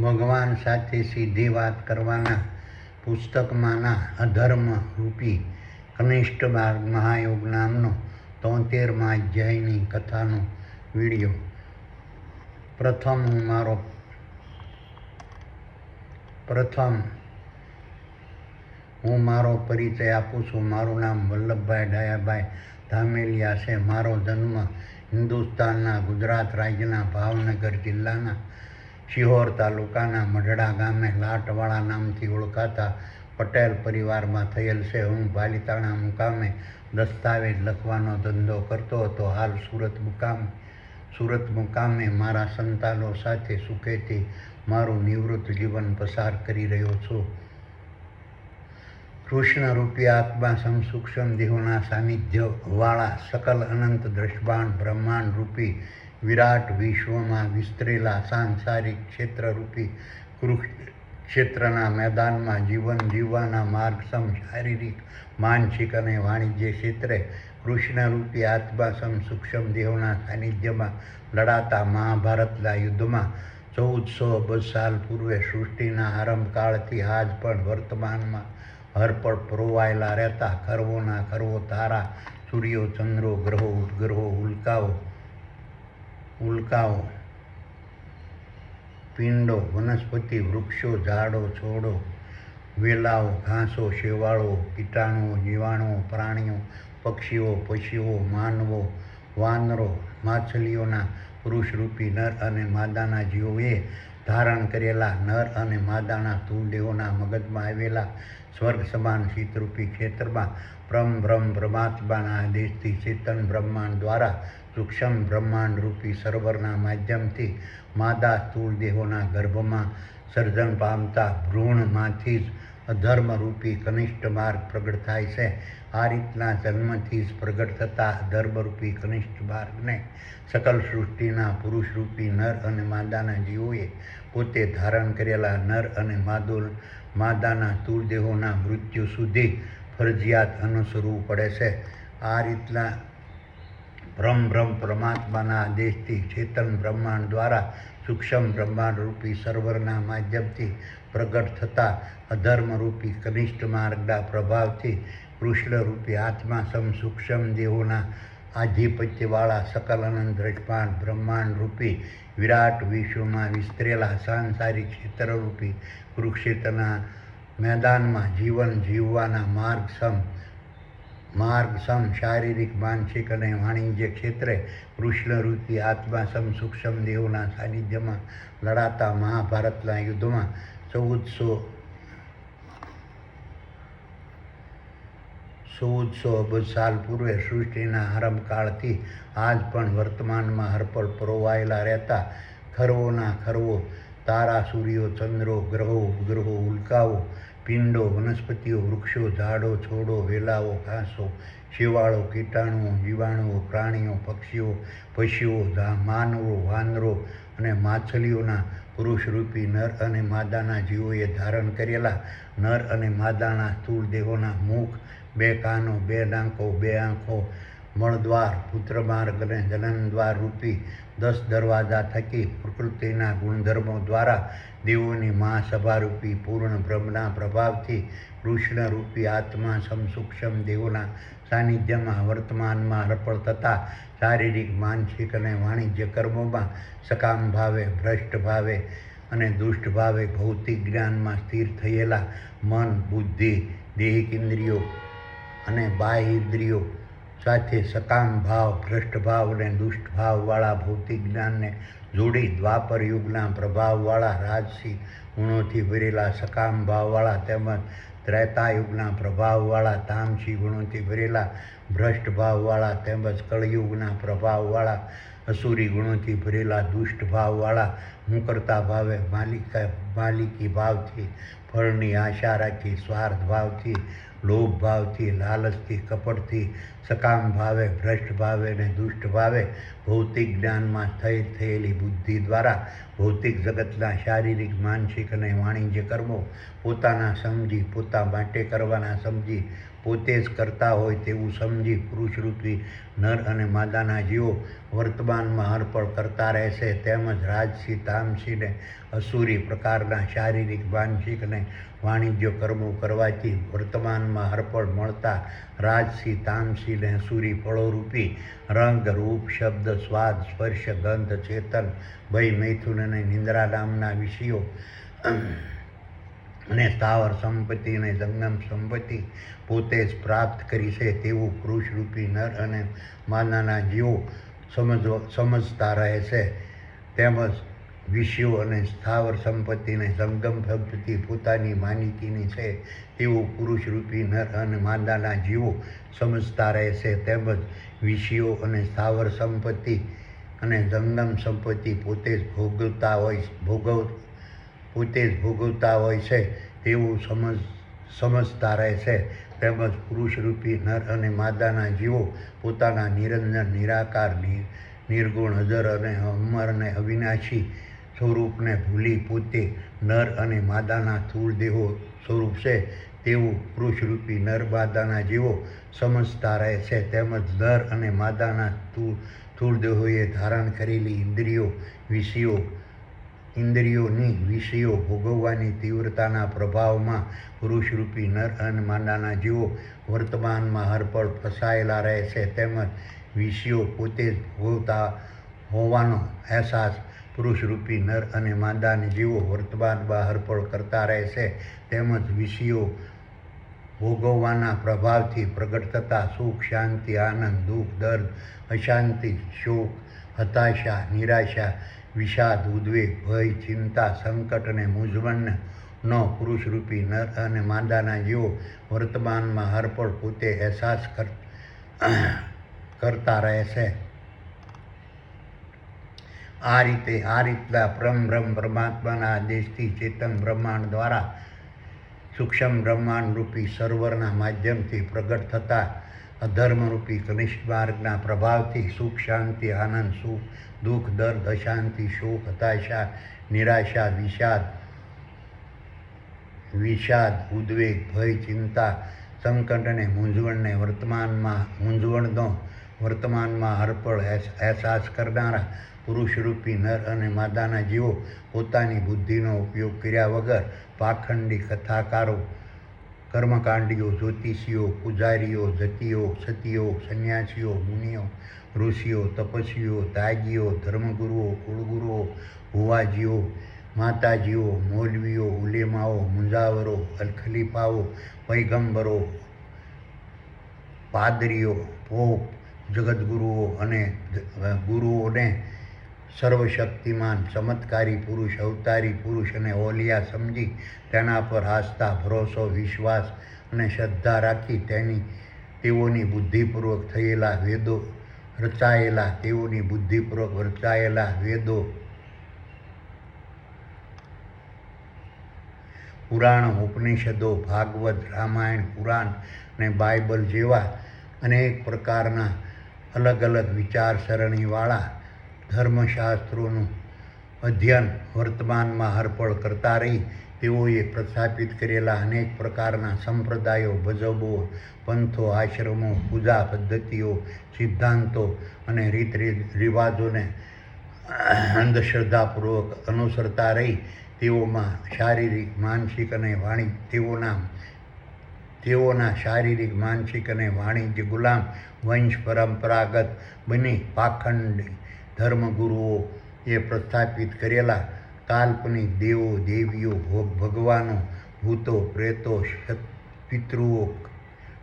ભગવાન સાથે સીધી વાત કરવાના પુસ્તકમાંના અધર્મ રૂપી કનિષ્ઠ માર્ગ મહાયોગ નામનો 73મા અધ્યાયની કથાનો વિડીયો. પ્રથમ હું મારો પરિચય આપું છું. મારું નામ વલ્લભભાઈ ડાયાભાઈ ધામેલિયા છે. મારો જન્મ હિન્દુસ્તાનના ગુજરાત રાજ્યના ભાવનગર જિલ્લાના શિહોર તાલુકાના મઢડા ગામે લાટવાળા નામથી ઓળખાતા પટેલ પરિવારમાં થયેલ છે. હું પાલિતાણા મુકામે દસ્તાવેજ લખવાનો ધંધો કરતો હતો. હાલ સુરત મુકામે મારા સંતાનો સાથે સુખેથી મારું નિવૃત્ત જીવન પસાર કરી રહ્યો છું. કૃષ્ણ રૂપી આત્મા સૂક્ષ્મ દેહોના સાનિધ્યવાળા સકલ અનંત દ્રષ્ટાંત બ્રહ્માંડ રૂપી વિરાટ વિશ્વમાં વિસ્તરેલા સાંસારિક ક્ષેત્રરૂપી કુરુક્ષેત્રના મેદાનમાં જીવન જીવવાના માર્ગસમ શારીરિક, માનસિક અને વાણિજ્ય ક્ષેત્રે કૃષ્ણરૂપી આત્મા સૂક્ષ્મ દેહોના સાનિધ્યમાં લડાતા મહાભારતના યુદ્ધમાં 1400 અબજ સાલ પૂર્વે સૃષ્ટિના આરંભકાળથી આજ પણ વર્તમાનમાં હરપળ પરોવાયેલા રહેતા ખરવોના ખરવો તારા, સૂર્યો, ચંદ્રો, ગ્રહો, ઉપગ્રહો, ઉલ્કાઓ, પિંડો, વનસ્પતિ, વૃક્ષો, ઝાડો, છોડો, વેલાઓ, ઘાસો, શેવાળો, કીટાણુઓ, જીવાણુઓ, પ્રાણીઓ, પક્ષીઓ, પશુઓ, માનવો, વાનરો, માછલીઓના પુરુષરૂપી નર અને માદાના જીવોએ ધારણ કરેલા નર અને માદાના સ્થૂળ દેહોના મગજમાં આવેલા સ્વર્ગ સમાન શીતરૂપી ક્ષેત્રમાં બ્રહ્મ પરમાત્માના આદેશથી ચેતન બ્રહ્માંડ દ્વારા સૂક્ષ્મ બ્રહ્માંડ રૂપી સર્વરના માધ્યમથી માદા સ્થૂળ દેહોના ગર્ભમાં સર્જન પામતા ભ્રૂણમાંથી જ અધર્મરૂપી કનિષ્ઠ માર્ગ પ્રગટ થાય છે. આ રીતના જન્મથી જ પ્રગટ થતા અધર્મરૂપી કનિષ્ઠ માર્ગને સકલ સૃષ્ટિના પુરુષરૂપી નર અને માદાના જીવોએ પોતે ધારણ કરેલા નર અને માદાના સ્થૂળ દેહોના મૃત્યુ સુધી ફરજિયાત અનુસરવું પડે છે. આ રીતના બ્રહ્મ પરમાત્માના આદેશથી ચેતન બ્રહ્માંડ દ્વારા સૂક્ષ્મ બ્રહ્માંડ રૂપી સર્વરના માધ્યમથી પ્રગટ થતા અધર્મરૂપી કનિષ્ઠ માર્ગના પ્રભાવથી કૃષ્ણરૂપી આત્મા સૂક્ષ્મ દેહોના આધિપત્યવાળા સકલ અનંત દ્રષ્ટાંત બ્રહ્માંડ રૂપી વિરાટ વિશ્વમાં વિસ્તરેલા સાંસારિક ક્ષેત્રરૂપી કુરુક્ષેત્રના મેદાનમાં જીવન જીવવાના માર્ગસમ શારીરિક, માનસિક અને વાણિજ્ય ક્ષેત્રે કૃષ્ણરૂપી આત્મા સૂક્ષ્મ દેહોના સાનિધ્યમાં લડાતા મહાભારતના યુદ્ધમાં 1400 અબજ સાલ પૂર્વે સૃષ્ટિના આરંભકાળથી આજ પણ વર્તમાનમાં હરપળ પરોવાયેલા રહેતા ખરવોના ખરવો તારા, સૂર્યો, ચંદ્રો, ગ્રહો, ઉપગ્રહો, ઉલ્કાઓ, પિંડો, વનસ્પતિઓ, વૃક્ષો, ઝાડો, છોડો, વેલાઓ, ઘાસો, શેવાળો, કીટાણુઓ, જીવાણુઓ, પ્રાણીઓ, પક્ષીઓ, પશુઓ, માનવો, વાનરો અને માછલીઓના પુરુષરૂપી નર અને માદાના જીવોએ ધારણ કરેલા નર અને માદાના સ્થૂળ દેહોના મુખ, 2 કાનો, 2 નાકો, 2 આંખો, મળદ્વાર, પુત્રમાર્ગ અને જનનદ્વાર રૂપી 10 દરવાજા થકી પ્રકૃતિના ગુણધર્મો દ્વારા દેવોની મહાસભારૂપી પૂર્ણ બ્રહ્મના પ્રભાવથી કૃષ્ણરૂપી આત્મા સૂક્ષ્મ દેહોના સાનિધ્યમાં વર્તમાનમાં અર્પણ થતા શારીરિક, માનસિક અને વાણિજ્ય કર્મોમાં સકામ ભાવે, ભ્રષ્ટ ભાવે અને દુષ્ટ ભાવે ભૌતિક જ્ઞાનમાં સ્થિર થયેલા મન, બુદ્ધિ, દેહિક ઇન્દ્રિયો અને બાહ્ય ઇન્દ્રિયો સાથે સકામ ભાવ, ભ્રષ્ટ ભાવ અને દુષ્ટ ભાવવાળા ભૌતિક જ્ઞાનને જોડી દ્વાપર યુગના પ્રભાવવાળા રાજસી ગુણોથી ભરેલા સકામ ભાવવાળા તેમજ ત્રેતાયુગના પ્રભાવવાળા તામસી ગુણોથી ભરેલા ભ્રષ્ટ ભાવવાળા તેમજ કળયુગના પ્રભાવવાળા અસુરી ગુણોથી ભરેલા દુષ્ટ ભાવવાળા મુકરતા ભાવે, માલિકી ભાવથી, ફળની આશા રાખી, સ્વાર્થ ભાવથી, લોભ ભાવથી, લાલચથી, કપટથી, સકામ ભાવે, ભ્રષ્ટ ભાવે અને દુષ્ટ ભાવે ભૌતિક જ્ઞાનમાં થયેલી બુદ્ધિ દ્વારા ભૌતિક જગતના શારીરિક, માનસિક અને વાણિજ્ય કર્મો પોતાના સમજી, પોતા માટે કરવાના સમજી, પોતે જ કરતા હોય તેવું સમજી પુરુષરૂપી નર અને માદાના જીવો વર્તમાનમાં અર્પણ કરતા રહેશે. તેમજ રાજસી તામસીને અસુરી પ્રકારના શારીરિક માનસિક અને વાણિજ્ય કર્મો કરવાથી વર્તમાનમાં હરપળ મળતા રાજસી તામસી અને અસુરી ફળોરૂપી રંગ રૂપ શબ્દ સ્વાદ સ્પર્શ ગંધ ચેતન ભય મૈથુન અને નિંદ્રા નામના વિષયો અને સ્થાવર સંપત્તિ અને જંગમ સંપત્તિ પોતે જ પ્રાપ્ત કરી છે તેવું પુરુષરૂપી નર અને માદાના જીવો સમજતા રહે છે. તેમજ વિષયો અને સ્થાવર સંપત્તિ અને જંગમ સંપત્તિ પોતાની માલિકીની છે તેવું પુરુષરૂપી નર અને માદાના જીવો સમજતા રહે છે. તેમજ વિષયો અને સ્થાવર સંપત્તિ અને જંગમ સંપત્તિ પોતે જ ભોગવતા હોય છે તેવું સમજતા રહે છે. તેમજ પુરુષરૂપી નર અને માદાના જીવો પોતાના નિરંજન નિરાકાર નિર્ગુણ અજર અને અમર અને અવિનાશી સ્વરૂપને ભૂલી પોતે નર અને માદાના સ્થૂળ દેહો સ્વરૂપ છે તેવું પુરુષરૂપી નર માદાના જીવો સમજતા રહે છે. તેમજ નર અને માદાના સ્થૂળ દેહોએ ધારણ કરેલી ઇન્દ્રિયોની વિષયો ભોગવવાની તીવ્રતાના પ્રભાવમાં પુરુષરૂપી નર અને માદાના જીવો વર્તમાનમાં હરપળ ફસાયેલા રહે છે. તેમજ વિષયો પોતે જ ભોગવતા હોવાનો અહેસાસ પુરુષરૂપી નર અને માદાના જીવો વર્તમાનમાં હરપળ કરતા રહે છે. તેમજ વિષયો ભોગવવાના પ્રભાવથી પ્રગટ થતા સુખ શાંતિ આનંદ દુઃખ દર્દ અશાંતિ શોક હતાશા નિરાશા વિષાદ ઉદ્વેગ ભય ચિંતા સંકટ અને મૂંઝવણનો પુરુષરૂપી નર અને માદાના જીવો વર્તમાનમાં હરપળ પોતે અહેસાસ કરતા રહે છે. આ રીતના પરમ પરમાત્માના આદેશથી ચેતન બ્રહ્માંડ દ્વારા સૂક્ષ્મ બ્રહ્માંડ રૂપી સર્વરના માધ્યમથી પ્રગટ થતા અધર્મરૂપી કનિષ્ઠ માર્ગના પ્રભાવથી સુખ શાંતિ આનંદ સુખ દુઃખ દર્દ અશાંતિ શોક હતાશા નિરાશા વિષાદ ઉદ્વેગ ભય ચિંતા સંકટ અને મૂંઝવણનો વર્તમાનમાં હરપળ અહેસાસ કરનારા પુરુષરૂપી નર અને માદાના જીવો પોતાની બુદ્ધિનો ઉપયોગ કર્યા વગર પાખંડી કથાકારો કર્મકાંડીઓ જ્યોતિષીઓ પૂજારીઓ જતીઓ સતીઓ સંન્યાસીઓ મુનિઓ ઋષિઓ તપસ્વીઓ ત્યાગીઓ ધર્મગુરુઓ કુળગુરુઓ ભુવાજીઓ માતાજીઓ મૌલવીઓ ઉલેમાઓ મુંજાવરો ખલીફાઓ પૈગંબરો પાદરીઓ પોપ જગતગુરુઓ અને ગુરુઓને સર્વશક્તિમાન ચમત્કારી પુરુષ અવતારી પુરુષ અને ઓલિયા સમજી તેના પર આસ્થા ભરોસો વિશ્વાસ અને શ્રદ્ધા રાખી તેઓની બુદ્ધિપૂર્વક રચાયેલા વેદો પુરાણ ઉપનિષદો ભાગવત રામાયણ પુરાણ અને બાઇબલ જેવા અનેક પ્રકારના અલગ અલગ વિચારસરણીવાળા ધર્મશાસ્ત્રોનું અધ્યયન વર્તમાનમાં હરપળ કરતા રહી તેઓએ પ્રસ્થાપિત કરેલા અનેક પ્રકારના સંપ્રદાયો મજહબો પંથો આશ્રમો પૂજા પદ્ધતિઓ સિદ્ધાંતો અને રીત રિવાજોને અંધશ્રદ્ધાપૂર્વક અનુસરતા રહી તેઓના શારીરિક માનસિક અને વાણિજ્ય ગુલામ વંશ પરંપરાગત બની પાખંડી ધર્મગુરુઓએ પ્રસ્થાપિત કરેલા કાલ્પનિક દેવો દેવીઓ ભગવાનો ભૂતો પ્રેતો પિતૃઓ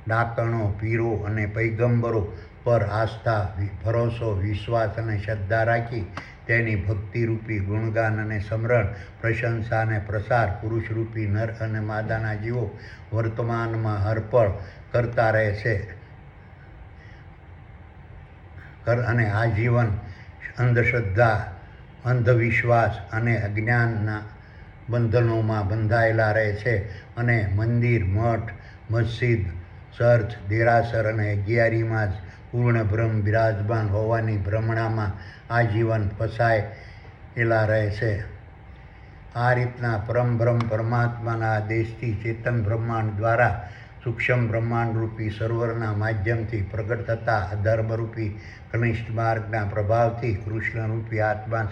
ડાકણો પીરો અને પૈગંબરો પર આસ્થા ભરોસો વિશ્વાસ અને શ્રદ્ધા રાખી તેની ભક્તિરૂપી ગુણગાન અને સમરણ પ્રશંસા અને પ્રસાર પુરુષરૂપી નર અને માદાના જીવો વર્તમાનમાં હરપળ કરતા રહે છે અને આજીવન અંધશ્રદ્ધા અંધવિશ્વાસ અને અજ્ઞાનના બંધનોમાં બંધાયેલા રહે છે અને મંદિર મઠ મસ્જિદ ચર્ચ દેરાસર અને અગિયારીમાં જ પૂર્ણ બ્રહ્મ બિરાજમાન હોવાની ભ્રમણામાં આજીવન ફસાયેલા રહે છે. આ રીતના પરમ પરમાત્માના આદેશથી ચેતન બ્રહ્માંડ દ્વારા સૂક્ષ્મ બ્રહ્માંડરૂપી સર્વરના માધ્યમથી પ્રગટ થતા અધર્મરૂપી કનિષ્ઠ માર્ગના પ્રભાવથી કૃષ્ણરૂપી આત્મા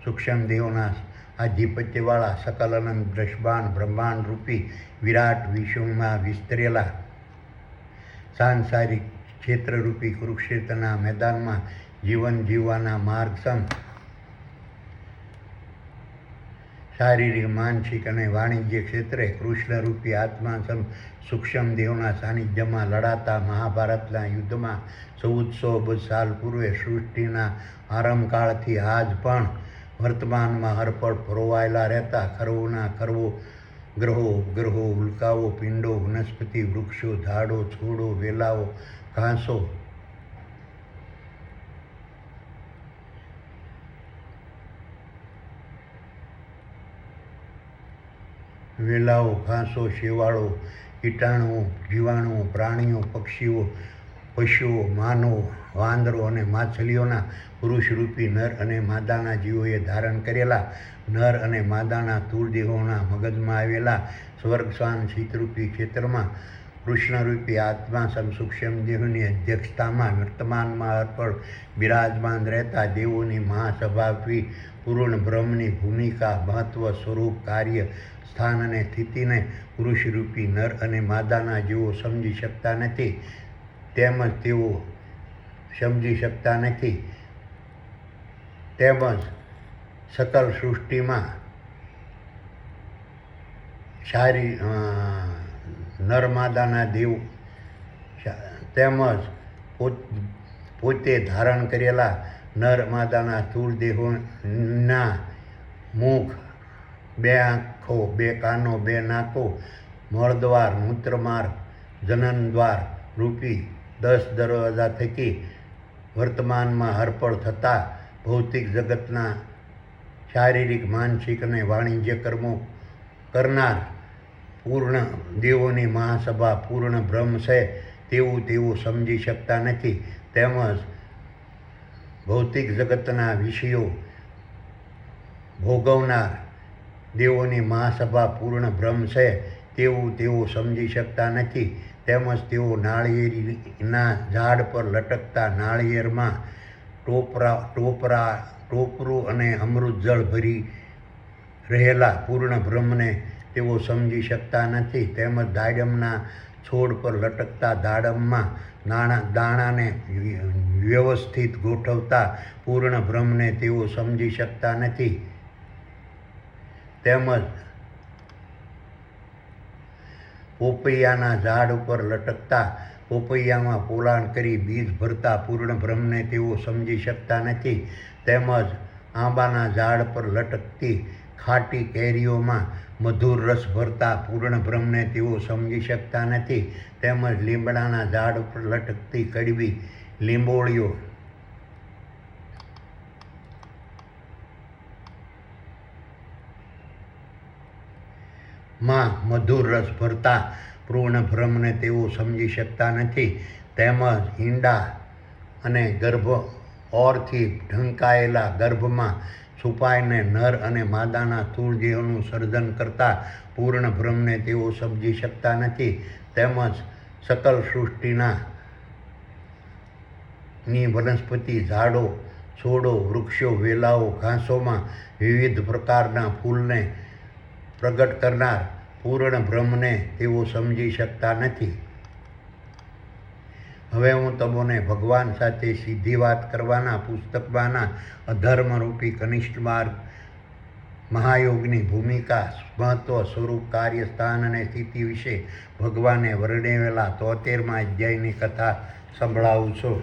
સૂક્ષ્મ દેહોના આધિપત્યવાળા સકલ અનંત બ્રહ્માંડ રૂપી વિરાટ વિશ્વમાં વિસ્તરેલા સાંસારિક ક્ષેત્રરૂપી કુરુક્ષેત્રના મેદાનમાં જીવન જીવવાના માર્ગ સમ શારીરિક માનસિક અને વાણિજ્ય ક્ષેત્રે કૃષ્ણરૂપી આત્મા સમ સૂક્ષ્મ દેહોના સાનિધ્યમાં લડાતા મહાભારતના યુદ્ધમાં 1400 અબજ સાલ પૂર્વે સૃષ્ટિના આરંભકાળથી આજ પણ વર્તમાનમાં હરપળ પરોવાયેલા રહેતા ખરવોના ખરવો ગ્રહો ઉપગ્રહો ઉલ્કાઓ પિંડો વનસ્પતિ વૃક્ષો ઝાડો છોડો વેલાઓ ઘાસો શેવાળો કીટાણુઓ જીવાણુઓ પ્રાણીઓ પક્ષીઓ પશુઓ માનવો વાંદરો અને માછલીઓના પુરુષરૂપી નર અને માદાના જીવોએ ધારણ કરેલા નર અને માદાના તુર્દેહોના મગજમાં આવેલા સ્વર્ગશાન શીતરૂપી ક્ષેત્રમાં કૃષ્ણરૂપી આત્મા સૂક્ષ્મ દેહોની અધ્યક્ષતામાં વર્તમાનમાં અર્પણ બિરાજમાન રહેતા દેવોની મહાસભાપી પૂર્ણ બ્રહ્મની ભૂમિકા મહત્વ સ્વરૂપ કાર્ય સ્થાન અને સ્થિતિને પુરુષરૂપી નર અને માદાના જેઓ સમજી શકતા નથી તેમજ સકલ સૃષ્ટિમાં નરમાદાના દેવ તેમજ પોતે ધારણ કરેલા નરમાદાના સ્થૂળ દેહોના મુખ 2 આંખો 2 કાનો 2 નાકો મળદ્વાર મૂત્રમાર્ગ જનનદ્વાર રૂપી 10 દરવાજા થકી વર્તમાનમાં હરપળ થતા ભૌતિક જગતના શારીરિક માનસિક અને વાણિજ્ય કર્મો કરનાર પૂર્ણ દેવોની મહાસભા પૂર્ણ બ્રહ્મ છે તેવું તેઓ સમજી શકતા નથી તેમજ ભૌતિક જગતના વિષયો ભોગવનાર દેવોની મહાસભા પૂર્ણ બ્રહ્મ છે તેવું તેઓ સમજી શકતા નથી તેમજ તેઓ નાળિયેરીના ઝાડ પર લટકતા નાળિયેરમાં ટોપરું અને અમૃત જળ ભરી રહેલા પૂર્ણ બ્રહ્મને તેઓ સમજી શકતા નથી તેમજ દાડમના છોડ પર લટકતા દાડમમાં દાણાને વ્યવસ્થિત ગોઠવતા પૂર્ણ બ્રહ્મને તેઓ સમજી શકતા નથી તેમજ પોપૈયાના ઝાડ ઉપર લટકતા પોપૈયામાં પોલાણ કરી બીજ ભરતા પૂર્ણ બ્રહ્મને તેઓ સમજી શકતા નથી તેમજ આંબાના ઝાડ પર લટકતી ખાટી કેરીઓમાં મધુર રસ ભરતા પૂર્ણ બ્રહ્મને તેઓ સમજી શકતા નથી તેમજ લીમડાના ઝાડ ઉપર લટકતી કડવી લીંબોળીઓ માં મધુર રસ ભરતા પૂર્ણ બ્રહ્મને તેઓ સમજી શકતા નથી તેમજ ઈંડા અને ઓરથી ઢંકાયેલા ગર્ભમાં છુપાઈને નર અને માદાના સ્થૂળ દેહોનું સર્જન કરતા પૂર્ણ બ્રહ્મને તેઓ સમજી શકતા નથી તેમજ સકલ સૃષ્ટિના વનસ્પતિ ઝાડો છોડો વૃક્ષો વેલાઓ ઘાસોમાં વિવિધ પ્રકારના ફૂલને પ્રગટ કરનાર પૂર્ણ બ્રહ્મને તેઓ સમજી શકતા નથી. હવે હું તમને ભગવાન સાથે સીધી વાત કરવાના પુસ્તકમાંના અધર્મરૂપી કનિષ્ઠ માર્ગ મહાયોગની ભૂમિકા મહત્વ સ્વરૂપ કાર્ય સ્થાન અને સ્થિતિ વિશે ભગવાને વર્ણવેલા 73મા અધ્યાયની કથા સંભળાવું છું.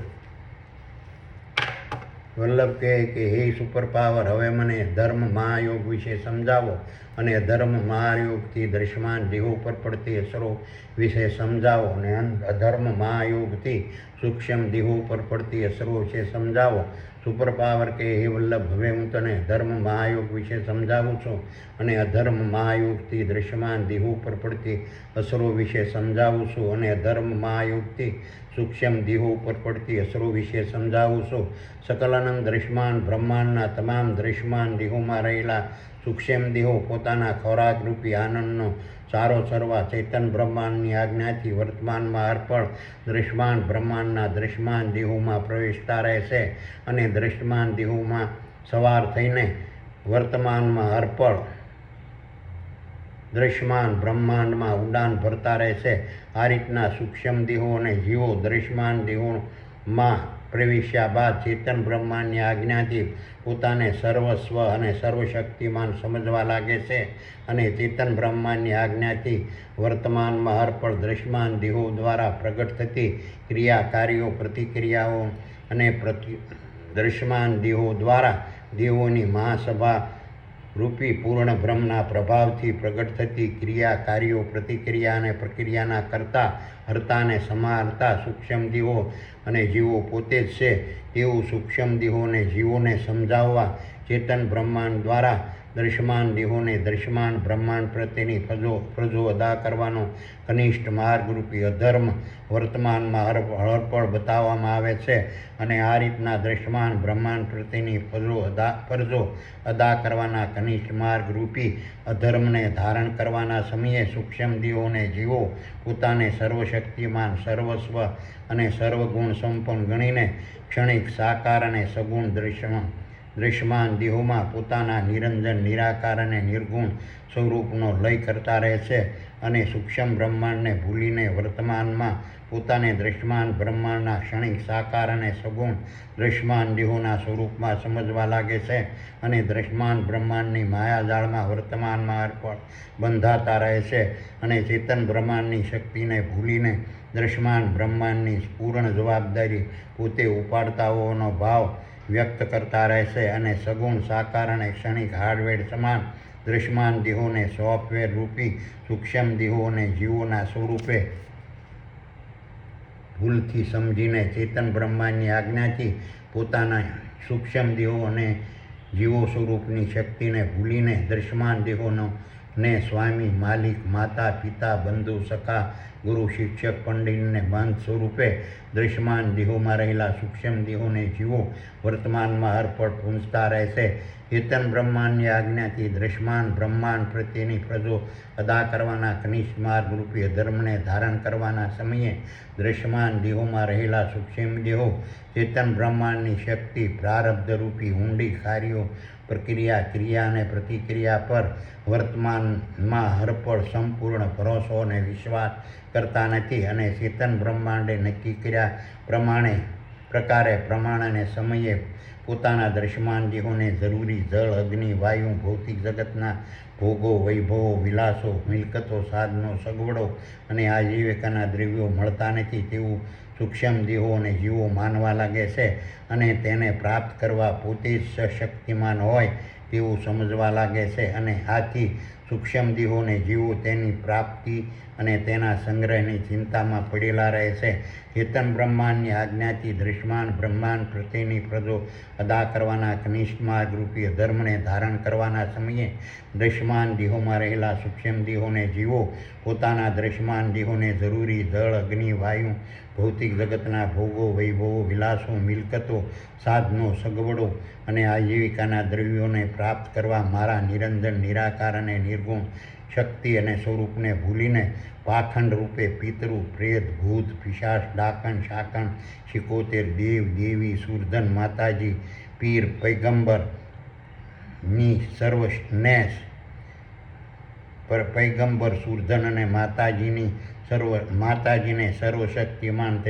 વલ્લભ કહે કે હે સુપર પાવર, હવે મને ધર્મ મહાયોગ વિશે સમજાવો અને ધર્મ મહાયોગથી દ્રશ્યમાન દેહો પર પડતી અસરો વિશે સમજાવો અને અધર્મ મહાયોગથી સૂક્ષ્મ દેહો પર પડતી અસરો વિશે સમજાવો. સુપર પાવર કે હે વલ્લભ, હવે હું તને ધર્મ મહાયોગ વિશે સમજાવું છું અને અધર્મ મહાયોગથી દ્રશ્યમાન દેહો પર પડતી અસરો વિશે સમજાવું છું અને અધર્મ મહાયોગથી સૂક્ષ્મ દેહો ઉપર પડતી અસરો વિશે સમજાવું છું. સકલાનંદ દ્રશ્યમાન બ્રહ્માંડના તમામ દ્રશ્યમાન દેહોમાં રહેલા સૂક્ષ્મ દેહો પોતાના ખોરાકરૂપી આનંદનો સારો સરવા ચેતન બ્રહ્માંડની આજ્ઞાથી વર્તમાનમાં અર્પણ દ્રશ્યમાન બ્રહ્માંડના દ્રશ્યમાન દેહોમાં પ્રવેશતા રહેશે અને દ્રશ્યમાન દેહોમાં સવાર થઈને વર્તમાનમાં હરપળ દ્રશ્યમાન બ્રહ્માંડમાં ઉડાન ભરતા રહેશે. આ રીતના સૂક્ષ્મ દેહો અને જીવો દ્રશ્યમાન દેહોમાં પ્રવેશ્યા બાદ ચેતન બ્રહ્માંડની આજ્ઞાથી પોતાને સર્વસ્વ અને સર્વશક્તિમાન સમજવા લાગે છે અને ચેતન બ્રહ્માંડની આજ્ઞાથી વર્તમાનમાં હરપળ દ્રશ્યમાન દેહો દ્વારા પ્રગટ થતી ક્રિયા કાર્યો પ્રતિક્રિયાઓ અને દ્રશ્યમાન દેહો દ્વારા દેહોની મહાસભા રૂપી પૂર્ણ બ્રહ્મના પ્રભાવથી પ્રગટ થતી ક્રિયા કાર્યો પ્રતિક્રિયા અને પ્રક્રિયાના કરતા હરતા અને સમારતા સૂક્ષ્મ દેહો અને જીવો પોતે જ છે તેવું સૂક્ષ્મ દેહો અને જીવોને સમજાવવા ચેતન બ્રહ્માંડ દ્વારા દ્રશ્યમાન દેહોને દ્રશ્યમાન બ્રહ્માંડ પ્રત્યેની ફરજો અદા કરવાનો કનિષ્ઠ માર્ગરૂપી અધર્મ વર્તમાનમાં હરપળ બતાવવામાં આવે છે અને આ રીતના દ્રશ્યમાન બ્રહ્માંડ પ્રત્યેની ફરજો અદા કરવાના કનિષ્ઠ માર્ગરૂપી અધર્મને ધારણ કરવાના સમયે સૂક્ષ્મ દેહોને જીવો પોતાને સર્વશક્તિમાન સર્વસ્વ અને સર્વગુણ સંપન્ન ગણીને ક્ષણિક સાકાર અને સગુણ દ્રશ્યમાન દેહોમાં પોતાના નિરંજન નિરાકાર અને નિર્ગુણ સ્વરૂપનો લય કરતા રહે છે અને સૂક્ષ્મ બ્રહ્માંડને ભૂલીને વર્તમાનમાં પોતાને દ્રશ્યમાન બ્રહ્માંડના ક્ષણિક સાકાર અને સગુણ દ્રશ્યમાન દેહોના સ્વરૂપમાં સમજવા લાગે છે અને દ્રશ્યમાન બ્રહ્માંડની માયાજાળમાં વર્તમાનમાં અર્પણ બંધાતા રહે છે અને ચેતન બ્રહ્માંડની શક્તિને ભૂલીને દ્રશ્યમાન બ્રહ્માંડની પૂર્ણ જવાબદારી પોતે ઉપાડતા હોવાનો ભાવ વ્યક્ત કરતા રહેશે અને સગુણ સાકાર અને ક્ષણિક હાર્ડવેર સમાન દ્રશ્યમાન દેહોને સોફ્ટવેર રૂપી સૂક્ષ્મ દેહો અને જીવોના સ્વરૂપે ભૂલથી સમજીને ચેતન બ્રહ્માંડની આજ્ઞાથી પોતાના સૂક્ષ્મ દેહો અને જીવો સ્વરૂપની શક્તિને ભૂલીને દ્રશ્યમાન દેહોનો ને સ્વામી માલિક માતા પિતા બંધુ સખા ગુરુ શિક્ષક પંડિતને બંધ સ્વરૂપે દ્રશ્યમાન દેહોમાં રહેલા સૂક્ષ્મ દેહોને જીવો વર્તમાનમાં હરપળ પૂંજતા રહેશે. ચેતન બ્રહ્માંડની આજ્ઞાથી દ્રશ્યમાન બ્રહ્માંડ પ્રત્યેની ફરજો અદા કરવાના કનિષ્ઠ માર્ગરૂપી અધર્મને ધારણ કરવાના સમયે દ્રશ્યમાન દેહોમાં રહેલા સૂક્ષ્મ દેહો ચેતન બ્રહ્માંડની શક્તિ પ્રારબ્ધરૂપી ઊંડી કાર્યો પ્રક્રિયા ક્રિયા અને પ્રતિક્રિયા પર વર્તમાનમાં હરપળ સંપૂર્ણ ભરોસો અને વિશ્વાસ કરતા નથી અને ચેતન બ્રહ્માંડે નક્કી કર્યા પ્રકારે પ્રમાણ અને સમયે પોતાના દ્રશ્યમાન દેહોને જરૂરી જળ અગ્નિ વાયુ ભૌતિક જગતના ભોગો વૈભવો વિલાસો મિલકતો સાધનો સગવડો અને આજીવિકાના દ્રવ્યો મળતા નથી તેવું સૂક્ષ્મ દેહો અને જીવો માનવા લાગે છે અને તેને પ્રાપ્ત કરવા પોતે જ સશક્તિમાન હોય તેવું સમજવા લાગે છે અને આથી સૂક્ષ્મ દેહો અને જીવો તેની પ્રાપ્તિ અને તેના સંગ્રહની ચિંતામાં પડેલા રહે છે. ચેતન બ્રહ્માંડની આજ્ઞાથી દ્રશ્યમાન બ્રહ્માંડ પ્રત્યેની ફરજો અદા કરવાના કનિષ્ઠ માર્ગરૂપી ધર્મને ધારણ કરવાના સમયે દ્રશ્યમાન દેહોમાં રહેલા સૂક્ષ્મ દેહોને જીવો પોતાના દ્રશ્યમાન દેહોને જરૂરી જળ અગ્નિ વાયુ ભૌતિક જગતના ભોગો વૈભવો વિલાસો મિલકતો સાધનો સગવડો અને આજીવિકાના દ્રવ્યોને પ્રાપ્ત કરવા મારા નિરંજન નિરાકાર અને નિર્ગુણ શક્તિ અને સ્વરૂપને ભૂલીને પાખંડ રૂપે પિતૃ પ્રેત ભૂત પિશાચ ડાકણ શાકણ શિકોતેર દેવ દેવી સુરધન માતાજી પીર પૈગંબરની પૈગંબર સુરધન અને માતાજીની સર્વશક્તિમાન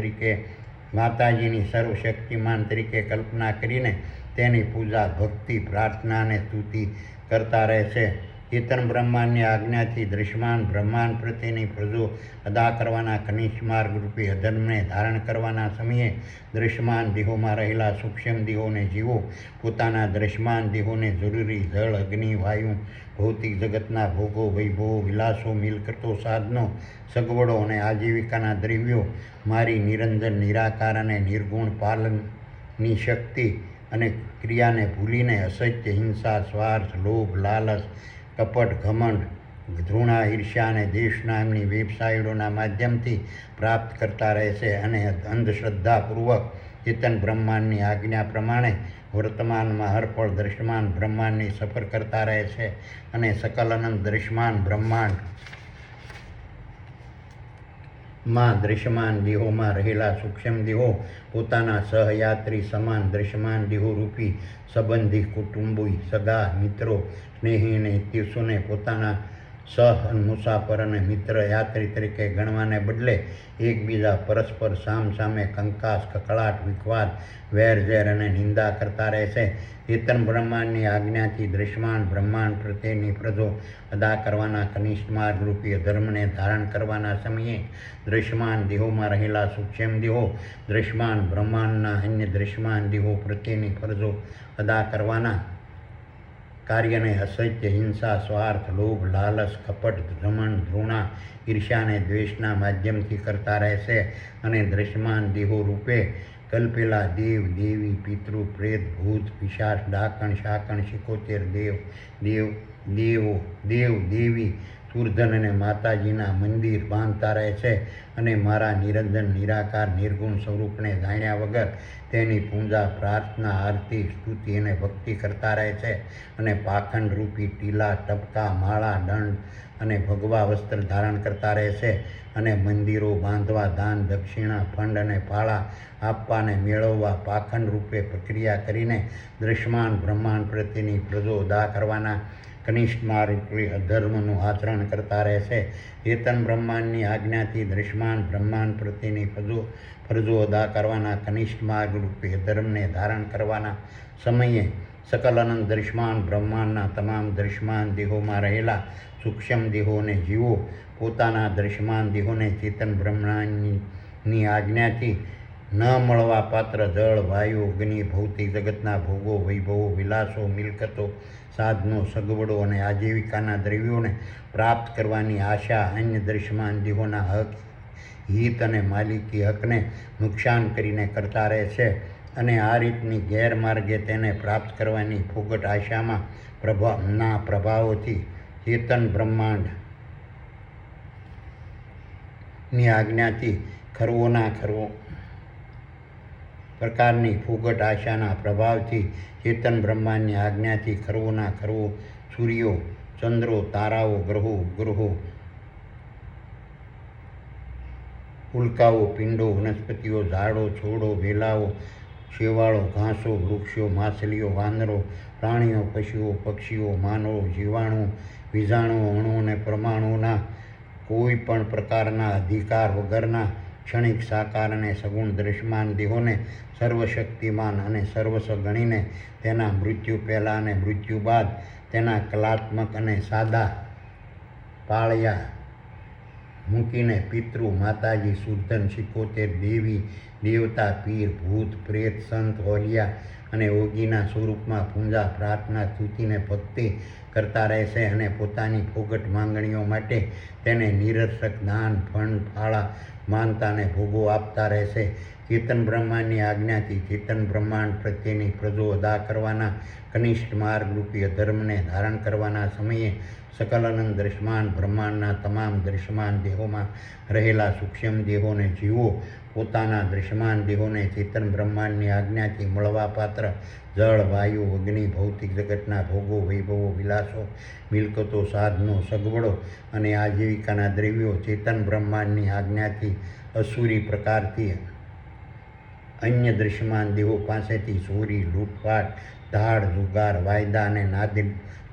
તરીકે કલ્પના કરીને તેની પૂજા ભક્તિ પ્રાર્થના અને સ્તુતિ કરતા રહે છે. ચેતન બ્રહ્માંડની આજ્ઞાથી દ્રશ્યમાન બ્રહ્માંડ પ્રત્યેની ફરજો અદા કરવાના કનિષ્ઠ માર્ગરૂપી અધર્મને ધારણ કરવાના સમયે દ્રશ્યમાન દેહોમાં રહેલા સૂક્ષ્મ દેહોને જીવો પોતાના દ્રશ્યમાન દેહોને જરૂરી જળ અગ્નિ વાયુ ભૌતિક જગતના ભોગો વૈભવો વિલાસો મિલકતો સાધનો સગવડો અને આજીવિકાના દ્રવ્યો મારી નિરંજન નિરાકાર અને નિર્ગુણ પાલનની શક્તિ અને ક્રિયાને ભૂલીને અસત્ય હિંસા સ્વાર્થ લોભ લાલચ કપટ ઘમંડ ઘૃણા ઈર્ષ્યા અને દેશના એમની વેબસાઇટોના માધ્યમથી પ્રાપ્ત કરતા રહેશે અને અંધશ્રદ્ધાપૂર્વક ચેતન બ્રહ્માંડની આજ્ઞા પ્રમાણે વર્તમાનમાં હરપળ દ્રશ્યમાન બ્રહ્માંડની સફર કરતા રહે છે અને સકલ અનંત દ્રશ્યમાન બ્રહ્માંડ માં દૃશ્યમાન દેહોમાં રહેલા સૂક્ષ્મ દેહો પોતાના સહયાત્રી સમાન દૃશ્યમાન દેહોરૂપી સંબંધી કુટુંબી સગા મિત્રો સ્નેહી અને હિતૈષીઓને પોતાના સહ મુસાફર અને મિત્ર યાત્રી તરીકે ગણવાને બદલે એકબીજા પરસ્પર સામસામે કંકાસ કકળાટ વિખવાદ વેરઝેર અને નિંદા કરતા રહેશે. ચેતન બ્રહ્માંડની આજ્ઞાથી દૃશ્યમાન બ્રહ્માંડ પ્રત્યેની ફરજો અદા કરવાના કનિષ્ઠ માર્ગરૂપી અધર્મને ધારણ કરવાના સમયે દૃશ્યમાન દેહોમાં રહેલા સૂક્ષ્મ દેહો દૃશ્યમાન બ્રહ્માંડના અન્ય દૃશ્યમાન દેહો પ્રત્યેની ફરજો અદા કરવાના કાર્યને અસત્ય હિંસા સ્વાર્થ લોભ લાલચ કપટ ઘમંડ ઘૃણા ઈર્ષ્યા અને દ્વેષના માધ્યમથી કરતા રહેશે અને દૃશ્યમાન દેહો રૂપે કલ્પેલા દેવ દેવી પિતૃ પ્રેત ભૂત પિશાચ ડાકણ શાકણ શિકોતેર દેવો દેવ દેવી સુરધન અને માતાજીના મંદિર બાંધતા રહે છે અને મારા નિરંજન નિરાકાર નિર્ગુણ સ્વરૂપને જાણ્યા વગર તેની પૂજા પ્રાર્થના આરતી સ્તુતિ અને ભક્તિ કરતા રહે છે અને પાખંડ રૂપી ટીલા ટપકા માળા દંડ અને ભગવા વસ્ત્ર ધારણ કરતા રહે છે અને મંદિરો બાંધવા દાન દક્ષિણા ફંડ અને ફાળા આપવા અને મેળવવા પાખંડ રૂપે પ્રક્રિયા કરીને દૃશ્યમાન બ્રહ્માંડ પ્રત્યેની ફરજો અદા કરવાના કનિષ્ઠ માર્ગરૂપે અધર્મનું આચરણ કરતા રહેશે. ચેતન બ્રહ્માંડની આજ્ઞાથી દૃશ્યમાન બ્રહ્માંડ પ્રત્યેની ફરજો અદા કરવાના કનિષ્ઠ માર્ગરૂપે અધર્મને ધારણ કરવાના સમયે સકલ અનંત દૃશ્યમાન બ્રહ્માંડના તમામ દૃશ્યમાન દેહોમાં રહેલા સૂક્ષ્મ દેહોને જીવો પોતાના દૃશ્યમાન દેહોને ચેતન બ્રહ્માંડની આજ્ઞાથી ન મળવા પાત્ર જળ વાયુ અગ્નિ ભૌતિક જગતના ભોગો વૈભવો વિલાસો મિલકતો સાધનો સગવડો અને આજીવિકાના દ્રવ્યોને પ્રાપ્ત કરવાની આશા અન્ય દૃશ્યમાન દેહોના હક હિત અને માલિકી હકને નુકસાન કરીને કરતા રહે છે અને આ રીતની ગેરમાર્ગે તેને પ્રાપ્ત કરવાની ફોગટ આશામાં પ્રભાવોથી ચેતન બ્રહ્માંડની આજ્ઞાથી ખરવોના ખરવો પ્રકારની ફોગટ આશાના પ્રભાવથી ચેતન બ્રહ્માંડની આજ્ઞાથી ખરવોના ખરવો સૂર્યો ચંદ્રો તારાઓ ગ્રહો ઉપગ્રહો ઉલ્કાઓ પિંડો વનસ્પતિઓ ઝાડો છોડો વેલાઓ શેવાળો ઘાસો વૃક્ષો માછલીઓ વાનરો પ્રાણીઓ પશુઓ પક્ષીઓ માનવો જીવાણુઓ વિજાણુઓ અણુ અને પરમાણુઓના કોઈ પણ પ્રકારના અધિકાર વગરના ક્ષણિક સાકાર અને સગુણ દૃશ્યમાન દેહોને સર્વશક્તિમાન અને સર્વસ્વ ગણીને તેના મૃત્યુ પહેલાં અને મૃત્યુ બાદ તેના કલાત્મક અને સાદા પાળિયા મૂકીને પિતૃ માતાજી સુરધન શિકોતેર દેવી દેવતા પીર ભૂત પ્રેત સંત હોલિયા અને ઓગીના સ્વરૂપમાં પૂજા પ્રાર્થના સ્તુતિને ભક્તિ કરતા રહેશે અને પોતાની ફોગટ માંગણીઓ માટે તેને નિરર્થક દાન ફંડ ફાળા માનતા અને ભોગો આપતા રહેશે. ચેતન બ્રહ્માંડની આજ્ઞાથી ચેતન બ્રહ્માંડ પ્રત્યેની ફરજો અદા કરવાના કનિષ્ઠ માર્ગરૂપી અધર્મને ધારણ કરવાના સમયે સકલ અનંત દૃશ્યમાન બ્રહ્માંડના તમામ દૃશ્યમાન દેહોમાં રહેલા સૂક્ષ્મ દેહોને જીવો પોતાના દૃશ્યમાન દેહોને ચેતન બ્રહ્માંડની આજ્ઞાથી મળવા પાત્ર જળ વાયુ અગ્નિ ભૌતિક જગતના ભોગો વૈભવો વિલાસો મિલકતો સાધનો સગવડો અને આજીવિકાના દ્રવ્યો ચેતન બ્રહ્માંડની આજ્ઞાથી અસુરી પ્રકારથી અન્ય દૃશ્યમાન દેહો પાસેથી ચોરી લૂંટફાટ ધાડ જુગાર વાયદા અને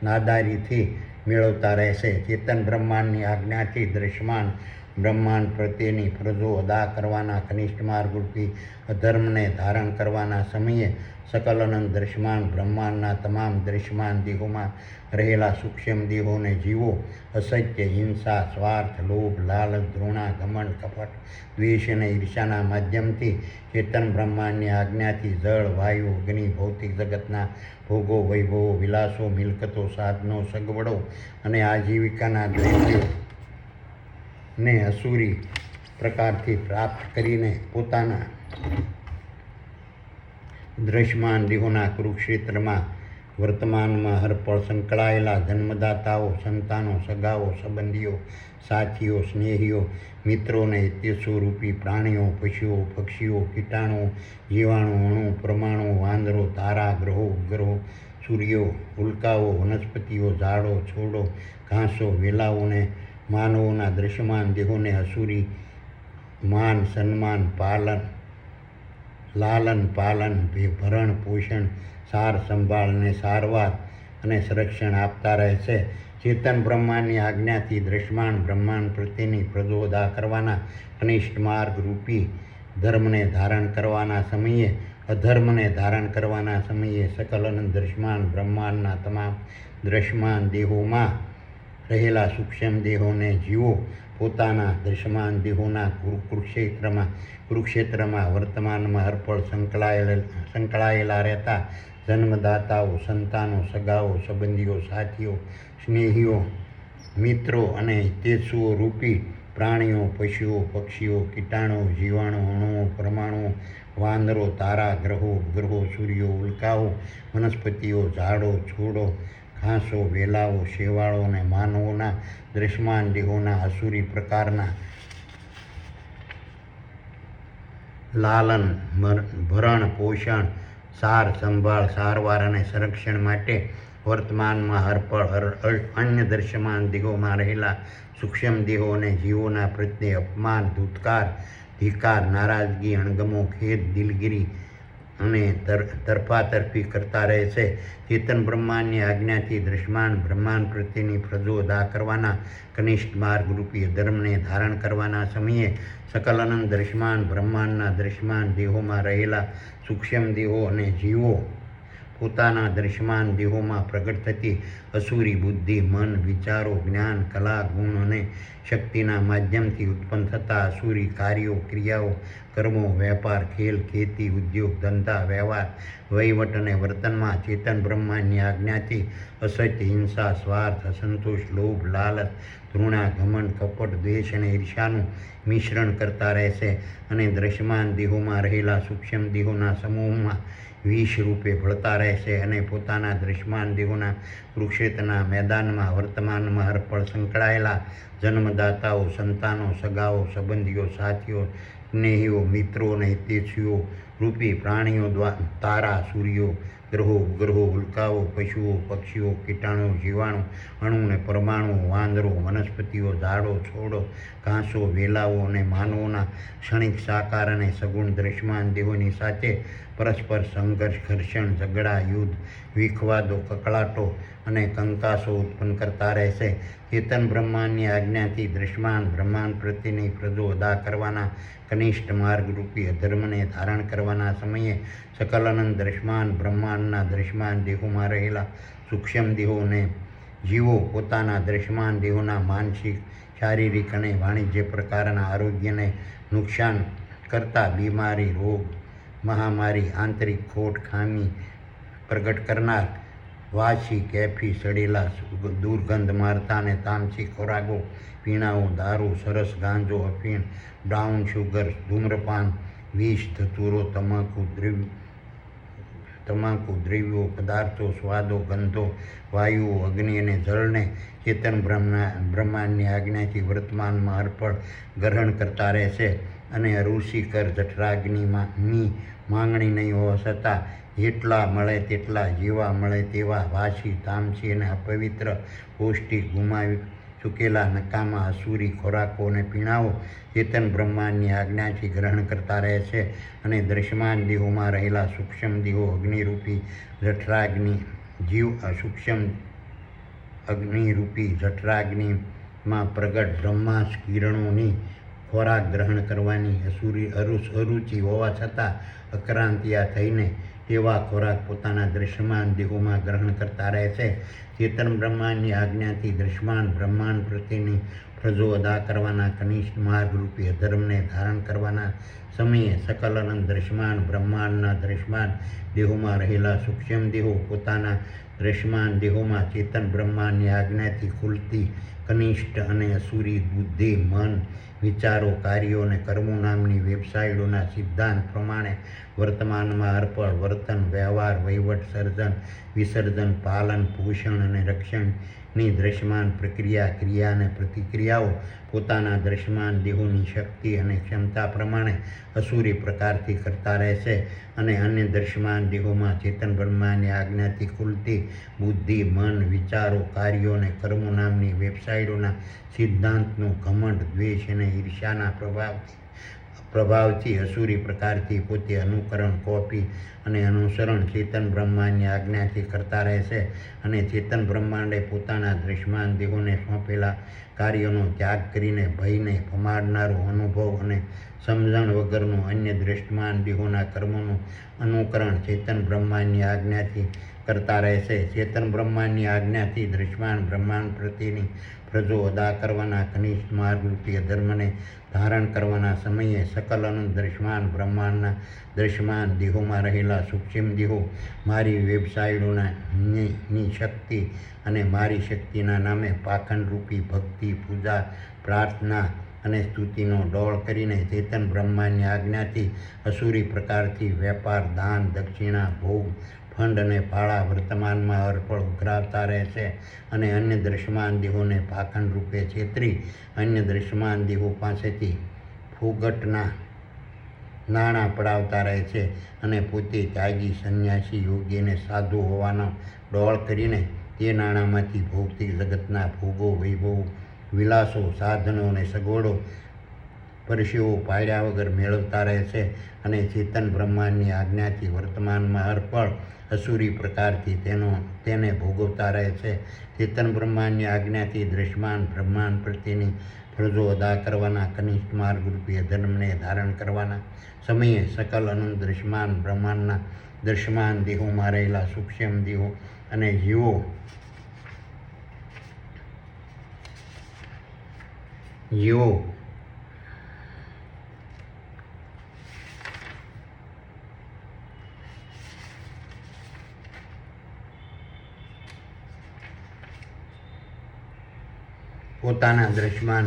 નાદારીથી મેળવતા રહેશે. ચેતન બ્રહ્માંડની આજ્ઞાથી દૃશ્યમાન બ્રહ્માંડ પ્રત્યેની ફરજો અદા કરવાના કનિષ્ઠ માર્ગરૂપી અધર્મને ધારણ કરવાના સમયે સકલ અનંત દૃશ્યમાન બ્રહ્માંડના તમામ દૃશ્યમાન દેહોમાં રહેલા સૂક્ષ્મ દેહોને જીવો અસત્ય હિંસા સ્વાર્થ લોભ લાલચ ઘૃણા ઘમંડ કપટ દ્વેષ અને ઈર્ષ્યાના માધ્યમથી ચેતન બ્રહ્માંડની આજ્ઞાથી જળ વાયુ અગ્નિ ભૌતિક જગતના ભોગો વૈભવો વિલાસો મિલકતો સાધનો સગવડો અને આજીવિકાના દ્રવ્યો ને અસુરી પ્રકારથી પ્રાપ્ત કરીને પોતાના દૃશ્યમાન દેહોના કુરુક્ષેત્રમાં વર્તમાનમાં હરપળ સંકળાયેલા જન્મદાતાઓ સંતાનો સગાઓ સંબંધીઓ સાથીઓ સ્નેહીઓ મિત્રો અને હિતૈષીઓ રૂપી પ્રાણીઓ પશુઓ પક્ષીઓ કીટાણુઓ જીવાણુ અણુ પરમાણુ વાંદરો તારા ગ્રહો ઉપગ્રહો સૂર્યો ઉલ્કાઓ વનસ્પતિઓ ઝાડો છોડો ઘાસો વેલાઓને માનવોના દૃશ્યમાન દેહોને અસુરી માન સન્માન લાલન પાલન ભરણ પોષણ સાર સંભાળ અને સારવાર અને સંરક્ષણ આપતા રહેશે. ચેતન બ્રહ્માંડની આજ્ઞાથી દ્રશ્યમાન બ્રહ્માંડ પ્રત્યેની ફરજો અદા કરવાના કનિષ્ઠ માર્ગ રૂપી ધર્મને ધારણ કરવાના સમયે અધર્મને ધારણ કરવાના સમયે સકલ અનંત દ્રશ્યમાન બ્રહ્માંડના તમામ દ્રશ્યમાન દેહોમાં રહેલા સૂક્ષ્મ દેહોને જીવો પોતાના દ્રશ્યમાન દેહોના કુરુક્ષેત્રમાં વર્તમાનમાં હરપળ સંકળાયેલા રહેતા જન્મદાતાઓ, સંતાનો, સગાઓ, સંબંધીઓ, સાથીઓ, સ્નેહીઓ, મિત્રો અને હિતેશુઓ રૂપી પ્રાણીઓ, પશુઓ, પક્ષીઓ, કીટાણુઓ, જીવાણુઓ, અણુઓ, પરમાણુઓ, વાંદરો, તારા, ગ્રહો, ઉપગ્રહો, સૂર્યો, ઉલ્કાઓ, વનસ્પતિઓ, ઝાડો, છોડો, ઘાસો, વેલાઓ, શેવાળો અને માનવોના દ્રશ્યમાન દેહોના આસુરી પ્રકારના લાલન, ભરણ, પોષણ, સાર સંભાળ, સારવાર અને સંરક્ષણ માટે વર્તમાનમાં હરપળ અન્ય દ્રશ્યમાન દેહોમાં રહેલા સૂક્ષ્મ દેહો અને જીવોના પ્રત્યે અપમાન, ધિક્કાર, નારાજગી, અણગમો, ખેદ, દિલગીરી અને તરફાતરફી કરતા રહેશે. ચેતન બ્રહ્માંડની આજ્ઞાથી દ્રશ્યમાન બ્રહ્માંડ પ્રત્યેની ફરજો અદા કરવાના કનિષ્ઠ માર્ગરૂપી ધર્મને ધારણ કરવાના સમયે સકલ અનંત દ્રશ્યમાન બ્રહ્માંડના દ્રશ્યમાન દેહોમાં રહેલા સૂક્ષ્મ દેહો અને જીવો પોતાના દ્રશ્યમાન દેહોમાં પ્રગટ થતી અસુરી બુદ્ધિ, મન, વિચારો, જ્ઞાન, કલા, ગુણ અને શક્તિના માધ્યમથી ઉત્પન્ન થતા અસુરી કાર્યો, ક્રિયાઓ, કર્મો, વેપાર, ખેલ, ખેતી, ઉદ્યોગ, ધંધા, વ્યવહાર, વહીવટ અને વર્તનમાં ચેતન બ્રહ્માંડની આજ્ઞાથી અસત્ય, હિંસા, સ્વાર્થ, અસંતોષ, લોભ, લાલચ, તૃણા, ઘમંડ, કપટ, દ્વેષ અને ઈર્ષ્યાનું મિશ્રણ કરતા રહેશે અને દ્રશ્યમાન દેહોમાં રહેલા સૂક્ષ્મ દેહોના સમૂહમાં વિષ રૂપે ભળતા રહેશે અને પોતાના દ્રશ્યમાન દેહોના કુરુક્ષેત્રના મેદાનમાં વર્તમાનમાં હરપળ સંકળાયેલા જન્મદાતાઓ, સંતાનો, સગાઓ, સંબંધીઓ, સાથીઓ, સ્નેહીઓ, મિત્રો અને હિતેશુઓ રૂપી પ્રાણીઓ, તારા, સૂર્યો, ગ્રહો, ઉપગ્રહો, ઉલ્કાઓ, પશુઓ, પક્ષીઓ, કીટાણુઓ, જીવાણુ, અણુ અને પરમાણુઓ, વાંદરો, વનસ્પતિઓ, ઝાડો, છોડો, ઘાસો, વેલાઓ અને માનવોના ક્ષણિક સાકાર અને સગુણ દ્રશ્યમાન દેહોની સાથે પરસ્પર સંઘર્ષ, ઘર્ષણ, ઝઘડા, યુદ્ધ, વિખવાદો, કકળાટો અને કંકાસો ઉત્પન્ન કરતા રહેશે. ચેતન બ્રહ્માંડની આજ્ઞાથી દ્રશ્યમાન બ્રહ્માંડ પ્રત્યેની ફરજો અદા કરવાના કનિષ્ઠ માર્ગરૂપી અધર્મને ધારણ કરવાના સમયે સકલ અનંત દ્રશ્યમાન બ્રહ્માંડના દ્રશ્યમાન દેહોમાં રહેલા સૂક્ષ્મ દેહોને જીવો પોતાના દ્રશ્યમાન દેહોના માનસિક, શારીરિક અને વાણિજ્ય પ્રકારના આરોગ્યને નુકસાન કરતા બીમારી, રોગ, મહામારી, આંતરિક ખોટ, ખામી પ્રગટ કરનાર વાસી, કેફી, સડેલા, દુર્ગંધ મારતા અને તામસી ખોરાકો, પીણાઓ, દારૂ, સરસ, ગાંજો, અફીણ, બ્રાઉન શુગર, ધૂમ્રપાન, વિષ, ધતૂરો, તમાકુ, દ્રવ્યો, પદાર્થો, સ્વાદો, ગંધો, વાયુઓ, અગ્નિ અને જળને ચેતન બ્રહ્માંડની આજ્ઞાથી વર્તમાનમાં હરપળ ગ્રહણ કરતા રહેશે અને ઋષિકર જઠરાગ્નિની માંગણી નહીં હોવા છતાં જેટલા મળે તેટલા, જેવા મળે તેવા વાસી, તામસી અને અપવિત્ર, પૌષ્ટિક, ગુમાવી ચૂકેલા, નકામા, અસુરી ખોરાકો અને પીણાઓ ચેતન બ્રહ્માંડની આજ્ઞાથી ગ્રહણ કરતા રહેશે અને દ્રશ્યમાન દેહોમાં રહેલા સૂક્ષ્મ દેહો અગ્નિરૂપી જઠરાગ્નિમાં પ્રગટ બ્રહ્માસ્ત્ર કિરણોની ખોરાક ગ્રહણ કરવાની અરુચિ હોવા છતાં અક્રાંતિયા થઈને તેવા ખોરાક પોતાના દ્રશ્યમાન દેહોમાં ગ્રહણ કરતા રહેશે. ચેતન બ્રહ્માંડની આજ્ઞાથી દ્રશ્યમાન બ્રહ્માંડ પ્રત્યેની ફરજો અદા કરવાના કનિષ્ઠ માર્ગરૂપી અધર્મને ધારણ કરવાના સમયે સકલ અનંત દ્રશ્યમાન બ્રહ્માંડના દ્રશ્યમાન દેહોમાં રહેલા સૂક્ષ્મ દેહો પોતાના દ્રશ્યમાન દેહોમાં ચેતન બ્રહ્માંડની આજ્ઞાથી ખુલતી કનિષ્ઠ અને અસુરી બુદ્ધિ, મન, વિચારો, કાર્યો અને કર્મો નામની વેબસાઇટોના સિદ્ધાંત પ્રમાણે વર્તમાનમાં અર્પણ, વર્તન, વ્યવહાર, વહીવટ, સર્જન, વિસર્જન, પાલન, પોષણ અને રક્ષણની દ્રશ્યમાન પ્રક્રિયા, ક્રિયા અને પ્રતિક્રિયાઓ પોતાના દ્રશ્યમાન દેહોની શક્તિ અને ક્ષમતા પ્રમાણે અસુરી પ્રકારથી કરતા રહેશે અને અન્ય દ્રશ્યમાન દેહોમાં ચેતન બ્રહ્માંડની આજ્ઞાથી ખુલતી બુદ્ધિ, મન, વિચારો, કાર્યો અને કર્મો નામની વેબસાઇટોના સિદ્ધાંતનું ઘમંડ, દ્વેષ અને ઈર્ષ્યાના પ્રભાવથી પ્રભાવથી અસુરી પ્રકારથી પોતે અનુકરણ, કોપી અને અનુસરણ ચેતન બ્રહ્માંડની આજ્ઞાથી કરતા રહેશે અને ચેતન બ્રહ્માંડે પોતાના દૃશ્યમાન દેહોને સોંપેલા કાર્યોનો ત્યાગ કરીને ભયને પમાડનારો અનુભવ અને સમજણ વગરનું અન્ય દૃશ્યમાન દેહોના કર્મોનું અનુકરણ ચેતન બ્રહ્માંડની આજ્ઞાથી કરતા રહેશે. ચેતન બ્રહ્માંડની આજ્ઞાથી દૃશ્યમાન બ્રહ્માંડ પ્રત્યેની ફરજો અદા કરવાના કનિષ્ઠ માર્ગરૂપી અધર્મને ધારણ કરવાના સમયે સકલ અનંત દૃશ્યમાન બ્રહ્માંડના દૃશ્યમાન દેહોમાં રહેલા સૂક્ષ્મ દેહો મારી વેબસાઇટોની શક્તિ અને મારી શક્તિના નામે પાખંડરૂપી ભક્તિ, પૂજા, પ્રાર્થના અને સ્તુતિનો ડોળ કરીને ચેતન બ્રહ્માંડની આજ્ઞાથી અસુરી પ્રકારથી વેપાર, દાન, દક્ષિણા, ભોગ, ફંડ અને પાળા વર્તમાનમાં અર્પણ ઉઘરાવતા રહેશે અને અન્ય દૃશ્યમાન દેહોને પાખંડ રૂપે છેતરી અન્ય દૃશ્યમાન દેહો પાસેથી ફુગટના નાણાં પડાવતા રહે છે અને પોતે ત્યાગી, સંન્યાસી, યોગી અને સાધુ હોવાનો ડોળ કરીને તે નાણાંમાંથી ભૌતિક જગતના ભોગો, વૈભવો, વિલાસો, સાધનો અને સગવડો પરસેવો પાડ્યા વગર મેળવતા રહે છે અને ચેતન બ્રહ્માંડની આજ્ઞાથી વર્તમાનમાં અર્પણ અસુરી પ્રકારથી તેને ભોગવતા રહે છે. ચેતન બ્રહ્માંડની આજ્ઞાથી દૃશ્યમાન બ્રહ્માંડ પ્રત્યેની ફરજો અદા કરવાના કનિષ્ઠ માર્ગરૂપી અધર્મને ધારણ કરવાના સમયે સકલ અનંત દૃશ્યમાન બ્રહ્માંડના દૃશ્યમાન દેહોમાં રહેલા સૂક્ષ્મ દેહો અને જીવો પોતાના દૃશ્યમાન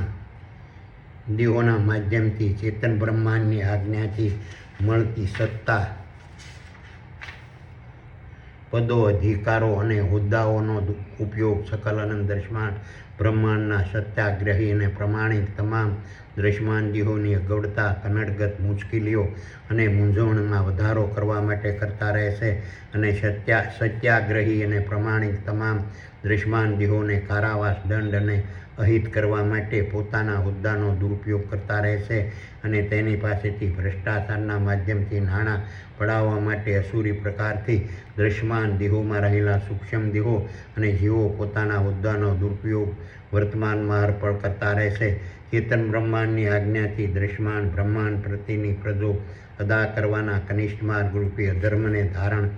દેહોના માધ્યમથી ચેતન બ્રહ્માંડની આજ્ઞાથી મળતી સત્તા, પદો, અધિકારો અને હોદ્દાઓનો ઉપયોગ સકલ અનંત દૃશ્યમાન બ્રહ્માંડના સત્યાગ્રહી અને પ્રમાણિક તમામ દૃશ્યમાન દેહોની અગવડતા, કનડગત, મુશ્કેલીઓ અને મૂંઝવણમાં વધારો કરવા માટે કરતા રહેશે અને સત્યાગ્રહી અને પ્રમાણિક તમામ દૃશ્યમાન દેહોને કારાવાસ, દંડ અને અહિત કરવા માટે પોતાના હોદ્દાનો દુરુપયોગ કરતા રહેશે અને તેની પાસેથી ભ્રષ્ટાચારના માધ્યમથી નાણાં પડાવવા માટે અસુરી પ્રકારથી દૃશ્યમાન દેહોમાં રહેલા સૂક્ષ્મ દેહો અને જીવો પોતાના હોદ્દાનો દુરુપયોગ વર્તમાનમાં અર્પણ કરતા રહેશે. ચેતન બ્રહ્માંડની આજ્ઞાથી દૃશ્યમાન બ્રહ્માંડ પ્રત્યેની ફરજો અદા કરવાના કનિષ્ઠ માર્ગરૂપી અધર્મને ધારણ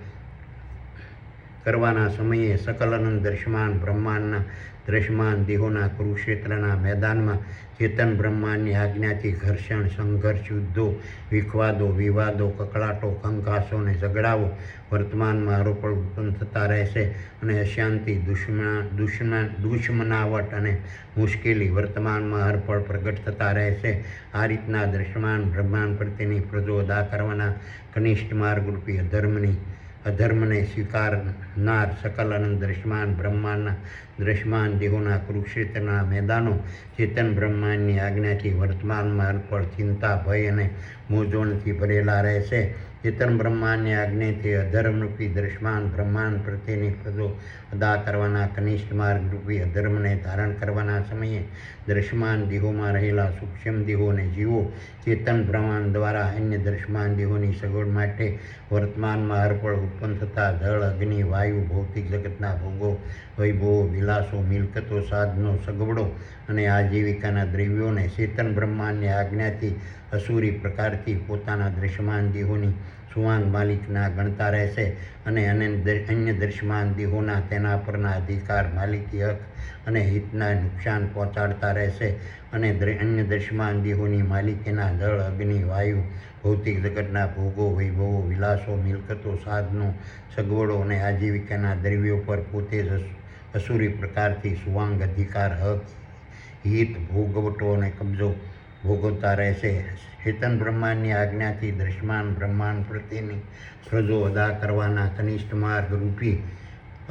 કરવાના સમયે સકલ અનંત દૃશ્યમાન બ્રહ્માંડના દૃશ્યમાન દેહોના કુરુક્ષેત્રના મેદાનમાં ચેતન બ્રહ્માંડની આજ્ઞાથી ઘર્ષણ, સંઘર્ષ, યુદ્ધો, વિખવાદો, વિવાદો, કકળાટો, કંકાસો અને ઝઘડાઓ વર્તમાનમાં આરોપણ ઉત્પન્ન થતા રહેશે અને અશાંતિ, દુશ્મનાવટ અને મુશ્કેલી વર્તમાનમાં અર્પણ પ્રગટ થતા રહેશે. આ રીતના દૃશ્યમાન બ્રહ્માંડ પ્રત્યેની ફરજો અદા કરવાના કનિષ્ઠ માર્ગરૂપી અધર્મને સ્વીકારનાર સકલ અનંત દૃશ્યમાન બ્રહ્માંડના દૃશ્યમાન દેહોના કુરુક્ષેત્રના મેદાનો ચેતન બ્રહ્માંડની આજ્ઞાથી વર્તમાનમાં અર્પણ ચિંતા, ભય અને મૂંઝવણથી ભરેલા રહેશે. ચેતન બ્રહ્માંડની આજ્ઞાથી અધર્મરૂપી દૃશ્યમાન બ્રહ્માંડ પ્રત્યેની ફરજો અદા કરવાના કનિષ્ઠ માર્ગરૂપી અધર્મને ધારણ કરવાના સમયે દૃશ્યમાન દેહોમાં રહેલા સૂક્ષ્મ દેહો અને જીવો ચેતન બ્રહ્માંડ દ્વારા અન્ય દૃશ્યમાન દેહોની સગવડ માટે વર્તમાનમાં અર્પણ ઉત્પન્ન થતા જળ, અગ્નિ, વાયુ, ભૌતિક જગતના ભોગો, વૈભવો, વિલાસો, મિલકતો, સાધનો, સગવડો અને આજીવિકાના દ્રવ્યોને ચેતન બ્રહ્માંડની આજ્ઞાથી અસુરી પ્રકારથી પોતાના દૃશ્યમાન દેહોની સુવાંગ માલિકના ગણતા રહેશે અને અન્ય દૃશ્યમાન દેહોના તેના પરના અધિકાર, માલિકી હક અને હિતના નુકસાન પહોંચાડતા રહેશે અને અન્ય દૃશ્યમાન દેહોની માલિકીના જળ, અગ્નિ, વાયુ, ભૌતિક જગતના ભોગો, વૈભવો, વિલાસો, મિલકતો, સાધનો, સગવડો અને આજીવિકાના દ્રવ્યો પર પોતે જ અસુરી પ્રકારથી સુવાંગ, અધિકાર, હક, હિત, ભોગવટો અને કબજો ભોગવતા રહેશે. ચેતન બ્રહ્માંડની આજ્ઞાથી દૃશ્યમાન બ્રહ્માંડ પ્રત્યેની ફરજો અદા કરવાના કનિષ્ઠ માર્ગ રૂપી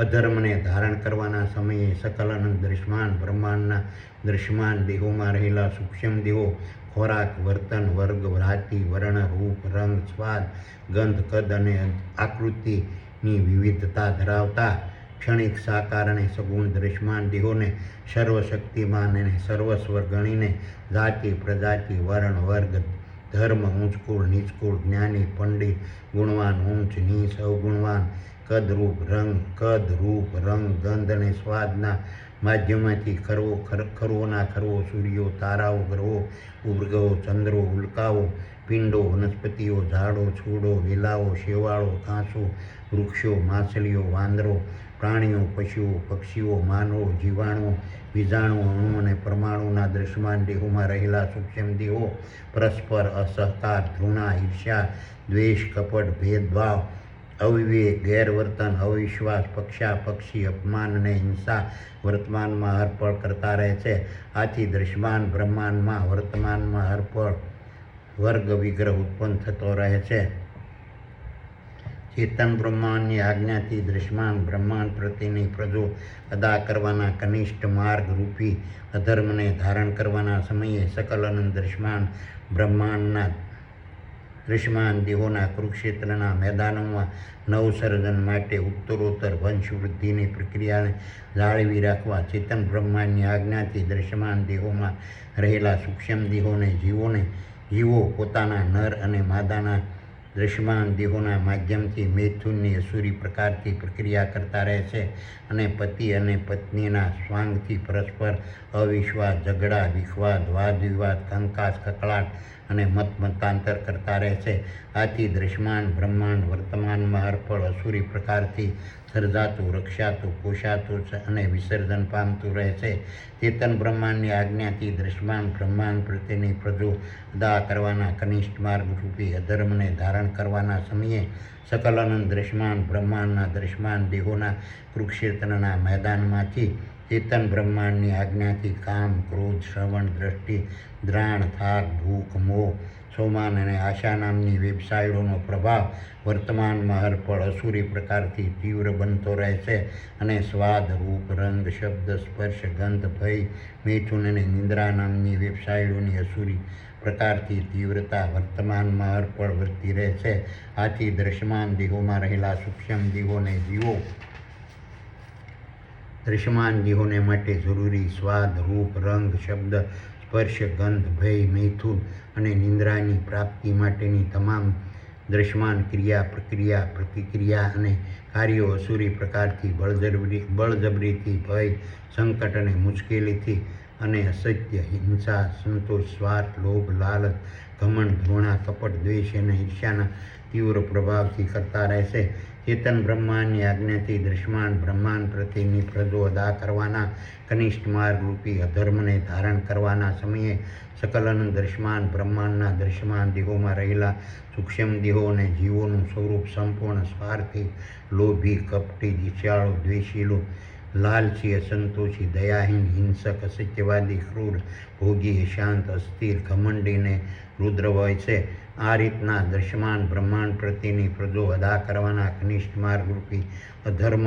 અધર્મને ધારણ કરવાના સમયે સકલ અનંત દૃશ્યમાન બ્રહ્માંડના દૃશ્યમાન દેહોમાં રહેલા સૂક્ષ્મ દેહો ખોરાક, વર્તન, વર્ગ, જ્ઞાતિ, વર્ણ, રૂપ, રંગ, સ્વાદ, ગંધ, કદ અને આકૃતિની વિવિધતા ધરાવતા ક્ષણિક, સાકાર અને સગુણ દૃશ્યમાન દેહોને સર્વશક્તિમાન અને સર્વસ્વ ગણીને જાતિ, પ્રજાતિ, વર્ણ, વર્ગ, ધર્મ ઊંચકુળ નીચકુળ, જ્ઞાની પંડિત, ગુણવાન ઊંચ નીચ, અવગુણવાન, કદ રૂપ રંગ ગંધ અને સ્વાદના માધ્યમથી ખરવોના ખરવો, સૂર્યો, તારાઓ, ગ્રહો, ઉપગ્રહો, ચંદ્રો, ઉલ્કાઓ, પિંડો, વનસ્પતિઓ, ઝાડો, છોડો, વેલાઓ, શેવાળો, ઘાસો, વૃક્ષો, માછલીઓ, વાંદરો, પ્રાણીઓ, પશુઓ, પક્ષીઓ, માનવો, જીવાણુઓ, બીજાણુ, અણુ અને પરમાણુના દૃશ્યમાન દેહોમાં રહેલા સૂક્ષ્મ દેહો પરસ્પર અસહકાર, ઘૃણા, ઈર્ષ્યા, દ્વેષ, કપટ, ભેદભાવ, અવિવેક, ગેરવર્તન, અવિશ્વાસ, પક્ષી, અપમાન અને હિંસા વર્તમાનમાં હરપળ કરતા રહે છે. આથી દૃશ્યમાન બ્રહ્માંડમાં વર્તમાનમાં હરપળ વર્ગ વિગ્રહ ઉત્પન્ન થતો રહે છે. ચેતન બ્રહ્માંડની આજ્ઞાથી દૃશ્યમાન બ્રહ્માંડ પ્રત્યેની ફરજો અદા કરવાના કનિષ્ઠ માર્ગ રૂપી અધર્મને ધારણ કરવાના સમયે સકલ અનંત દૃશ્યમાન બ્રહ્માંડના દૃશ્યમાન દેહોના કુરુક્ષેત્રના મેદાનોમાં નવસર્જન માટે ઉત્તરોત્તર વંશવૃદ્ધિની પ્રક્રિયાને જાળવી રાખવા ચેતન બ્રહ્માંડની આજ્ઞાથી દૃશ્યમાન દેહોમાં રહેલા સૂક્ષ્મ દેહોને જીવો પોતાના નર અને માદાના દૃશ્યમાન દેહોના માધ્યમથી મૈથુનની અસુરી પ્રકારથી પ્રક્રિયા કરતા રહે છે અને પતિ અને પત્નીના સ્વાંગથી પરસ્પર અવિશ્વાસ, ઝઘડા, વિખવાદ, વાદવિવાદ, કંકાસ, કકળાટ અને મતાંતર કરતા રહે છે. આથી દૃશ્યમાન બ્રહ્માંડ વર્તમાનમાં હરપળ અસુરી પ્રકારથી સર્જાતું, રક્ષાતું, પોષાતું અને વિસર્જન પામતું રહે છે. ચેતન બ્રહ્માંડની આજ્ઞાથી દૃશ્યમાન બ્રહ્માંડ પ્રત્યેની ફરજો અદા કરવાના કનિષ્ઠ માર્ગરૂપી અધર્મને ધારણ કરવાના સમયે સકલ અનંત દૃશ્યમાન બ્રહ્માંડના દૃશ્યમાન દેહોના કુરુક્ષેત્રના મેદાનમાંથી ચેતન બ્રહ્માંડની આજ્ઞાથી કામ, ક્રોધ, શ્રવણ, દ્રષ્ટિ, દ્રાણ, થાક, ભૂખ, મોહ, સોમાન અને આશા નામની વેબસાઇટોનો પ્રભાવ વર્તમાનમાં હરપળ અસુરી પ્રકારથી તીવ્ર બનતો રહે છે અને સ્વાદ, રૂપ, રંગ, શબ્દ, સ્પર્શ, ગંધ, ભય, મૈથુન અને નિંદ્રા નામની વેબસાઇટોની અસુરી પ્રકારથી તીવ્રતા વર્તમાનમાં હરપળ વધતી રહે છે. આથી દૃશ્યમાન દેહોમાં રહેલા સૂક્ષ્મ દેહોને જીવો દૃશ્યમાન દેહોને માટે જરૂરી સ્વાદ, રૂપ, રંગ, શબ્દ, સ્પર્શ, ગંધ, ભય, મૈથુન અને નિંદ્રાની પ્રાપ્તિ માટેની તમામ દૃશ્યમાન ક્રિયા, પ્રક્રિયા, પ્રતિક્રિયા અને કાર્યો અસુરી પ્રકારથી બળજબરીથી, ભય, સંકટ અને મુશ્કેલીથી અને અસત્ય, હિંસા, સંતોષ, સ્વાર્થ, લોભ, લાલચ, ઘમંડ, ઘૃણા, કપટ, દ્વેષ અને ઈર્ષ્યાના તીવ્ર પ્રભાવથી કરતા રહેશે. ચેતન બ્રહ્માંડની આજ્ઞાથી દૃશ્યમાન બ્રહ્માંડ પ્રત્યેની ફરજો અદા કરવાના કનિષ્ઠ માર્ગરૂપી અધર્મને ધારણ કરવાના સમયે સકલ અનંત દૃશ્યમાન બ્રહ્માંડના દૃશ્યમાન દેહોમાં રહેલા સૂક્ષ્મ દેહો અને જીવોનું સ્વરૂપ સંપૂર્ણ સ્વાર્થી, લોભી, કપટી, ઈર્ષ્યાળુ, દ્વેષીલું, લાલચી, અસંતોષી, દયાહીન, હિંસક, અસત્યવાદી, ક્રૂર, ભોગી, શાંત, અસ્થિર, ઘમંડી અને રુદ્ર હોય છે. આ રીતના દૃશ્યમાન બ્રહ્માંડ પ્રત્યેની ફરજો અદા કરવાના કનિષ્ઠ માર્ગરૂપી અધર્મ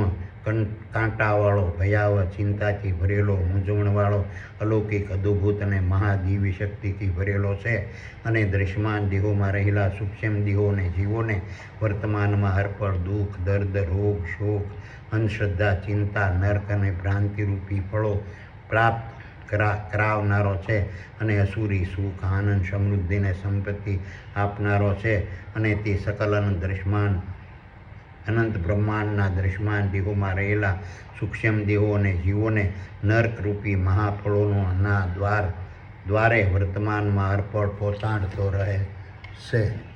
કાંટાવાળો, ભયાવહ, ચિંતાથી ભરેલો, મૂંઝવણવાળો, અલૌકિક, અદ્ભુત અને મહાદિવ્ય શક્તિથી ભરેલો છે અને દૃશ્યમાન દેહોમાં રહેલા સૂક્ષ્મ દેહો અને જીવોને વર્તમાનમાં હરપળ દુઃખ, દર્દ, રોગ, શોક, અંધશ્રદ્ધા, ચિંતા, નર્ક અને ભ્રાંતિરૂપી ફળો પ્રાપ્ત કરાવનારો છે અને અસુરી સુખ, આનંદ, સમૃદ્ધિ અને સંપત્તિ આપનારો છે અને તે સકલ અનંત બ્રહ્માંડના દૃશ્યમાન દેહોમાં રહેલા સૂક્ષ્મ દેહો અને જીવોને નર્કરૂપી મહાફળોના દ્વારે વર્તમાનમાં હરપળ પહોંચાડતો રહે છે.